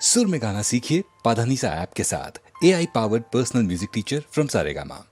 सुर में गाना सीखिए पाधानीसा ऐप के साथ। AI powered personal music teacher from Saregama.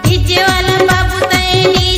DJ वाला बाबू तैनी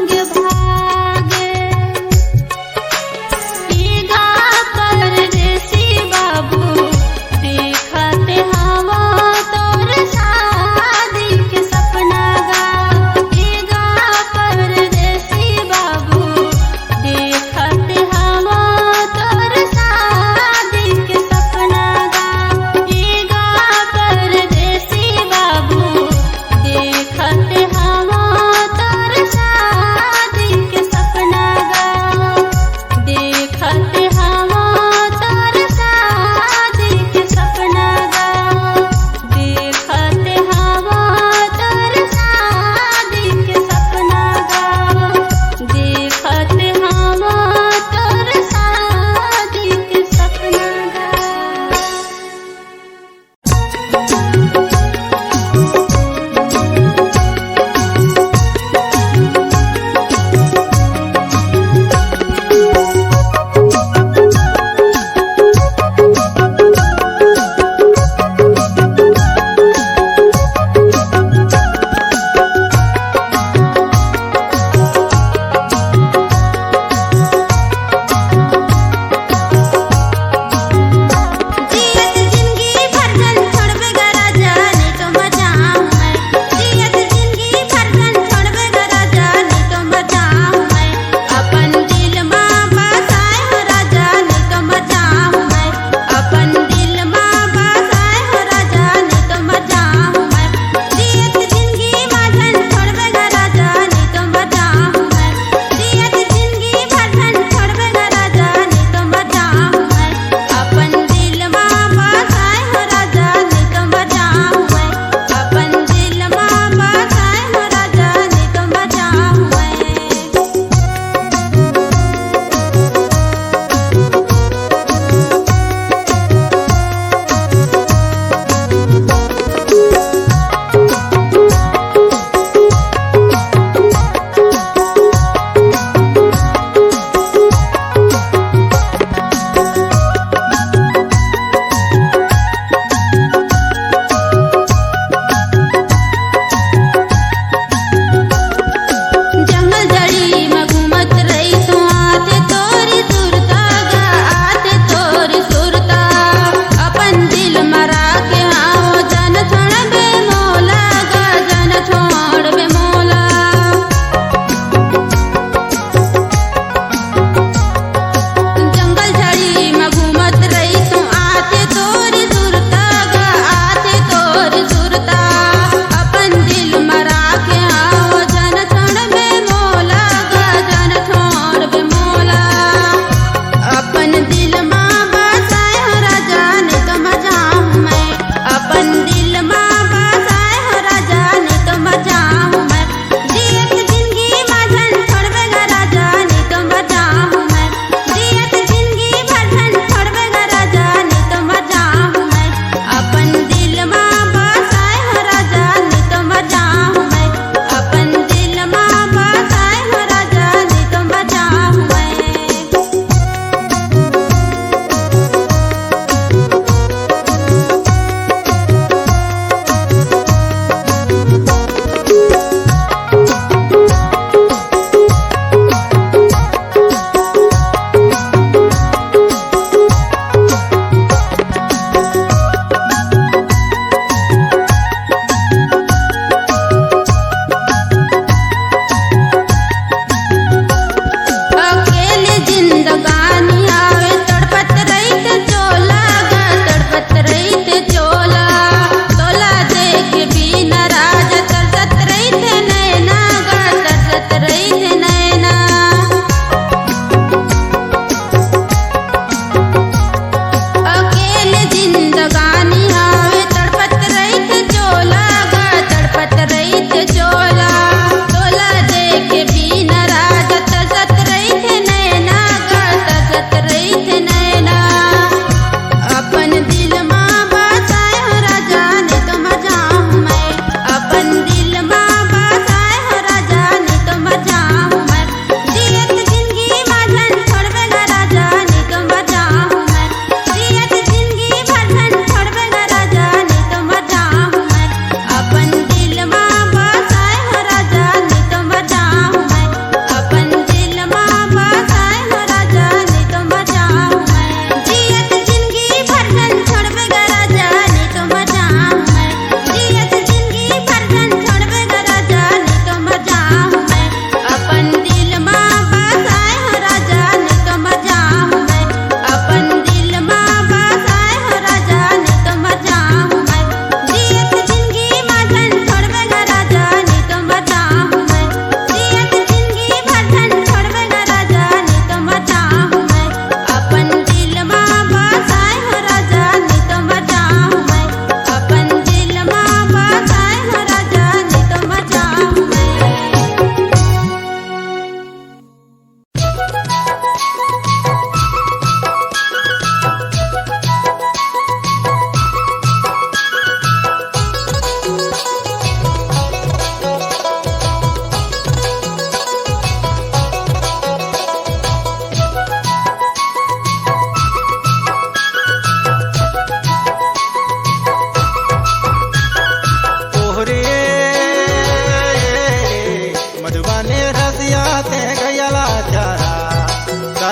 संग भागे। ईगा परदेसी बाबू देखते हवा तोर शादी के सपना गा। ईगा परदेसी बाबू देखते हवा तोर शादी के सपना गा। ईगा परदेसी बाबू देखते हवा तोर शादी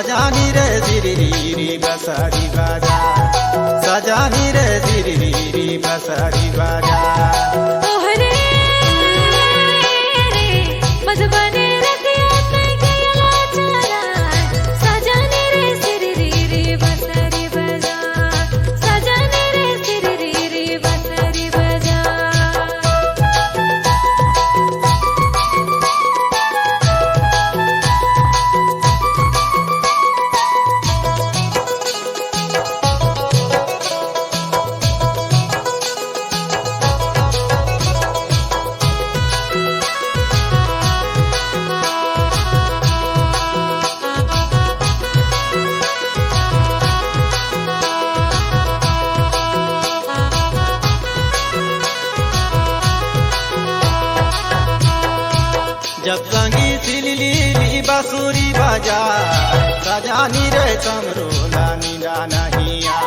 सजानी रे सिरिरी बसरी बाजा सजानी रे सिरिरी बसरी बाजा तोहरे रे मधुबने रतिया पे गया चला सजाने रे सिररी रे बसरी बजा सजाने रे सिररी रे बसरी बजा जब संगी सिली बांसुरी बाजा सजानी रे समरोला नीला नहिया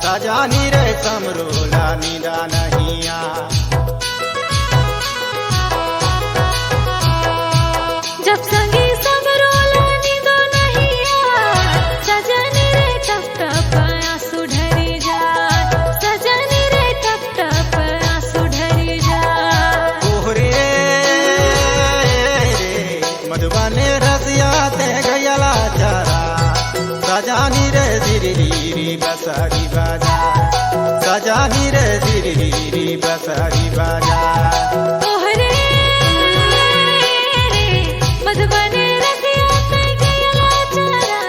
सजानी रे समरोला नीला नहिया जब संगी समरोला नींदो नहिया सजनी रे टप टप आंसू ढरी जा सजनी रे टप टप आंसू ढरी जा तोहरे मधुबने रसिया ते गयला चारा सजानी रे सिरिरी बसरी बाजा सजानी रे सिरिरी बसरी बाजा तोहरे रे मधुबने रतिया पे गया चला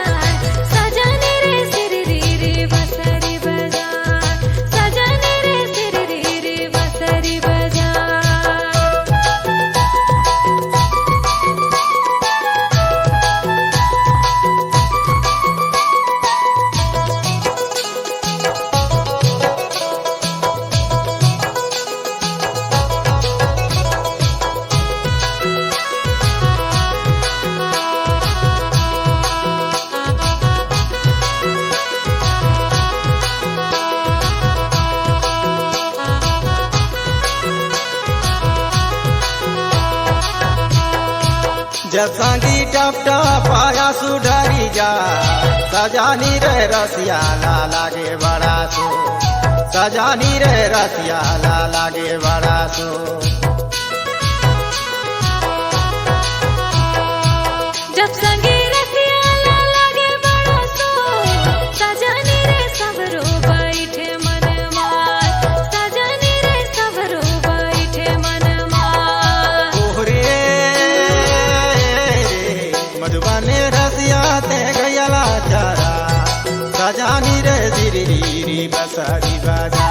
सजनी रे सिररी रे बसरी बजा सजनी रे सिररी रे बसरी बजा जब संगी टप टप आया सुधरी जा सजानी रे रसिया ला लागे बड़ा सो सजानी रे रसिया ला लागे बड़ा सो जब संगी रतिया ला लागे बड़ा सो सजनी रे सबरो बैठे मन मार सजनी रे सबरो बैठे मन मार तोहरे मधुबने रसिया ते गयला चारा सजानी रे सिरिरी बसरी बाजा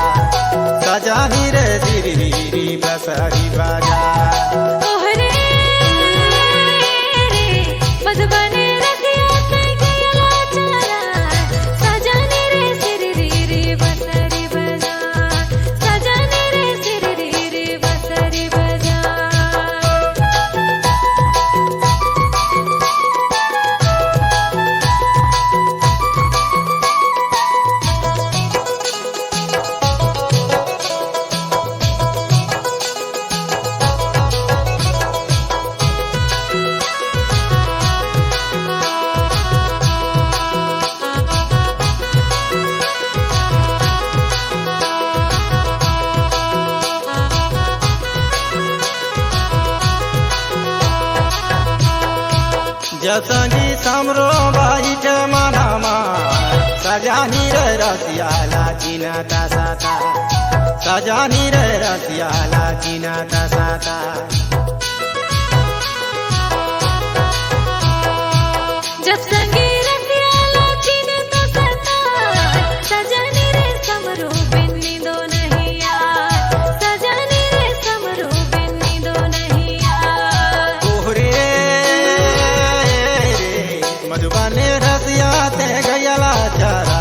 सजानी रे सिरिरी बसरी बाजा तोहरे रे मधुबने रतिया पे गया चला सजनी रे सिररी रे बसरी बजा सजनी रे सिररी रे बसरी बजा जसंगी समरो बाइट मनामा सजानी रे रसिया ला चिना साता सजानी रे रसिया ला चिना साता जब संगी रतिया ला चिने तो सता सजनी रे समरो बिन्नी दो नहीं यार सजनी रे समरो बिन्नी दो नहीं यार तोहरे मधुबने रसिया ते गयला चारा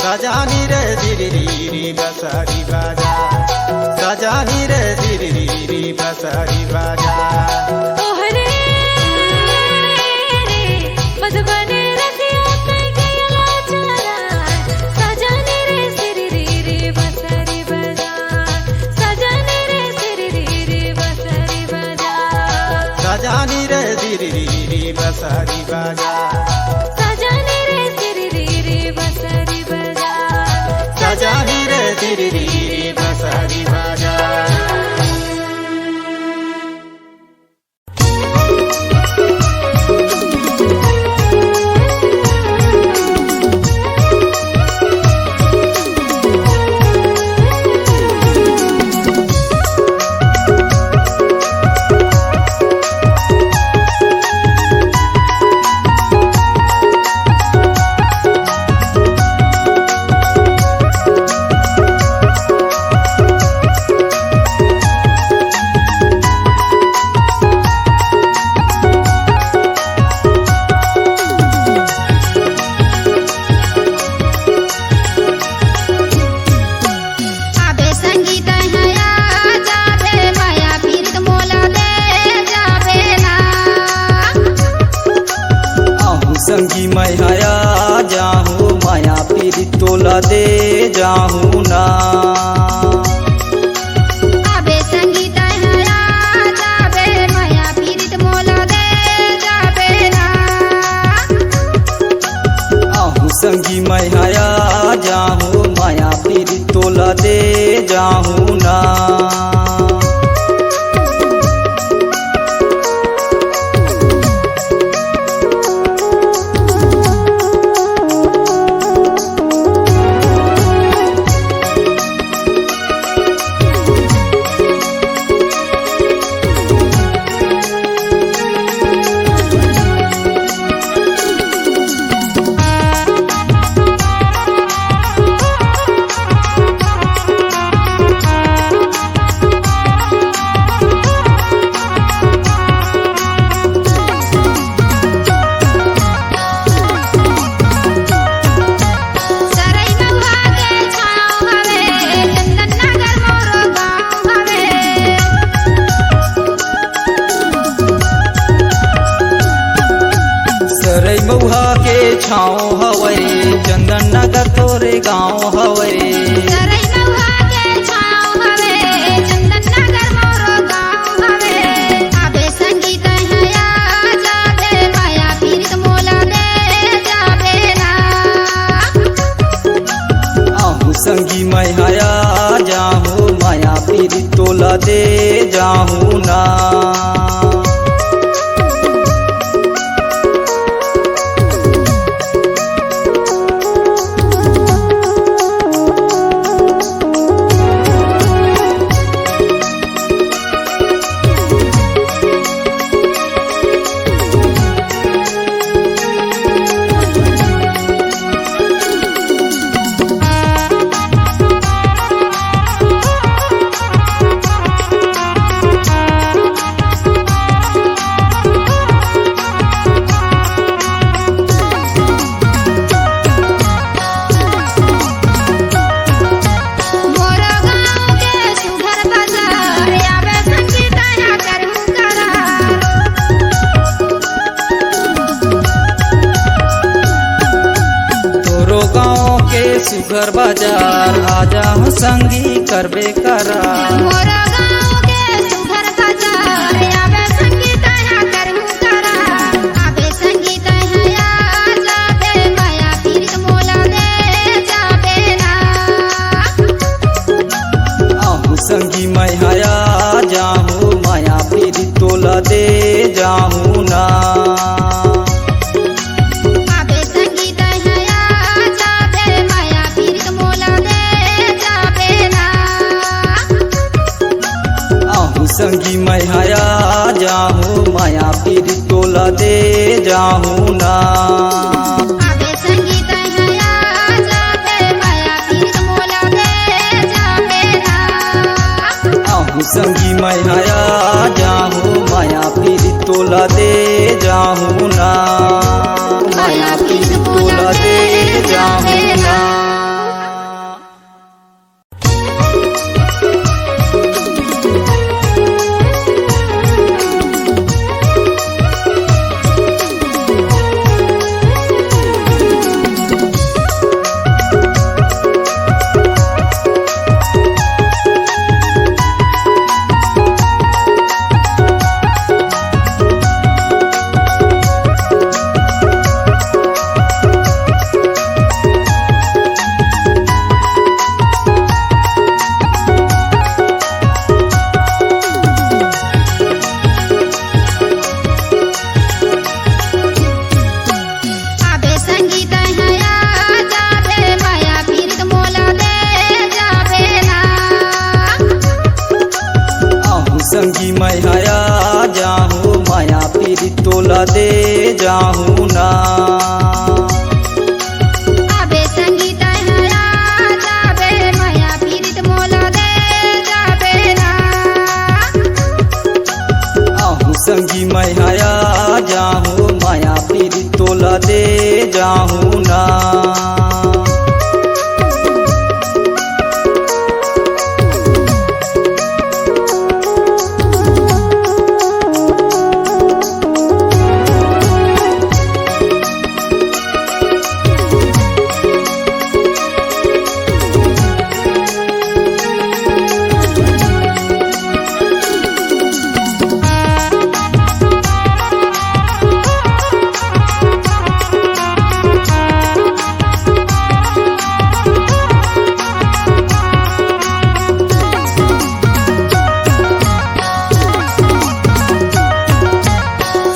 सजानी रे सिरिरी बसरी बाजा सजानी रे सिरिरी बसरी बाजा तोहरे रे मधुबने रतिया पे गया चला सजनी रे सिररी रे बसरी बजा सजनी रे सिररी रे बसरी बजा सजानी रे सिरिरी बसरी बाजा सजानी रे तिरी बसरी बाजा। संगी मैं हया जाहूँ माया पीरी तोला दे जाहूँ ना। आबे संगीत हया जाबे माया पीरित मोला दे जाबे ना। आहू संगी मैं हया जाहूँ माया पीरी तोला दे जाहूँ ना। महुआ के छाँव हवे चंदन नगर तोरे गाँव हवे। सरई महुआ के छाँव हवे चंदन नगर मोरो गाँव हवे। आबे संगीत हया जाबे माया पीरित मोला दे जाबे ना। आहू संगी मैं हया जाहूँ माया पीरी तोला दे जाहूँ ना। सुघर बाजार आजा हूँ संगी करबे करार। मोरा गाँव के सुघर बाजार आबे संगीत हया करहु करार। आबे संगीत हया जाबे माया पीरित मोला दे जाबे ना। आहू संगी मैं हया जाहूँ माया पीरी तोला दे जाहूँ ना। संगी मैं हया जाहूँ माया पीरी तोला दे जाहूँ ना। आबे संगीत हया जाबे माया पीरित मोला दे जाबे ना। आहू संगी मैं हया जाहूँ माया पीरी तोला दे जाहूँ ना। माया पीरी तोला दे जाहूँ ना। दे जाहूँ ना। आबे संगीत हया जाबे माया पीरित मोल दे जाबे ना। आहू संगी मैं हया जाहूँ माया पीरी तोला दे जाहूँ ना।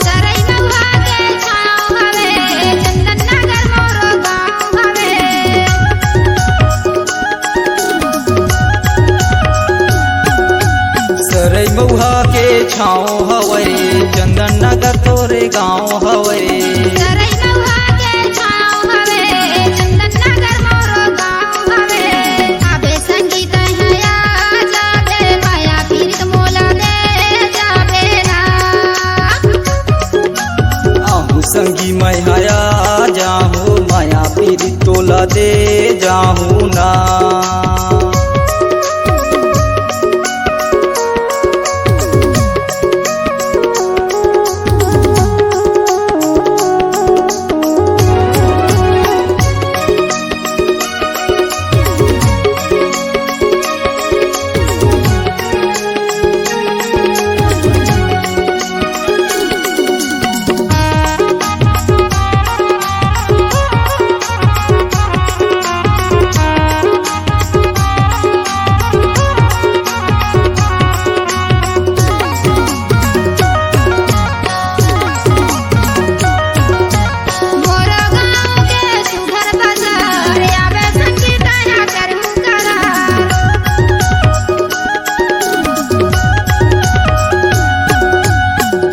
सरई महुआ के छाँव हवे चंदन नगर मोरो गाँव हवे। सरई महुआ के छाँव हवे चंदन नगर तोरे गाँव हवे। सरई महुआ के छाँव हवे चंदन नगर मोरो गाँव हवे। आबे संगीत हया जाबे माया पीरित मोल दे जाबे ना। आहू संगी मैं हया जाहूँ माया पीरी तोला दे जाहूँ ना। मोरो गाँव के सुघर बाजार आबे संगीत हया करहु करार।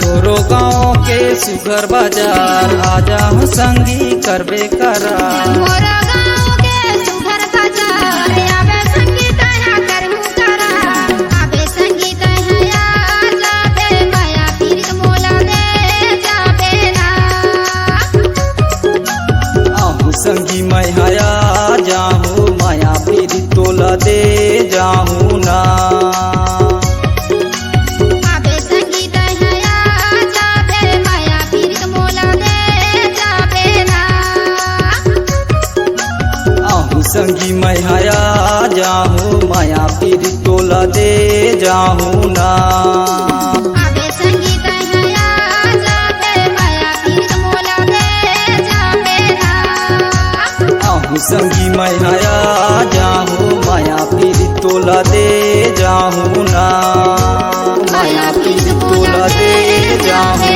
तोरो गाँव के सुगर बाजार आजा हूँ संगी करबे करार। मोरो गाँव के सुघर बाजार आबे संगीत हया करहु करार। आबे संगीत हया जाबे माया पीरित मोल दे जाबे ना। आहू संगी मैं हया जाहूँ माया पीरी तोला दे जाहूँ ना। आबे संगीत हया जाबे माया पीरित मोल दे जाबे ना। आहू संगी मैं हया जाहूँ माया पीरी तोला दे जाहूँ ना। आबे संगीत हया जाबे माया पीरित मोल दे जाबे ना। आहू संगी मैं हया जाहूँ माया पीरी तोला दे जाहूँ ना। माया पीरी तोला दे जाहूँ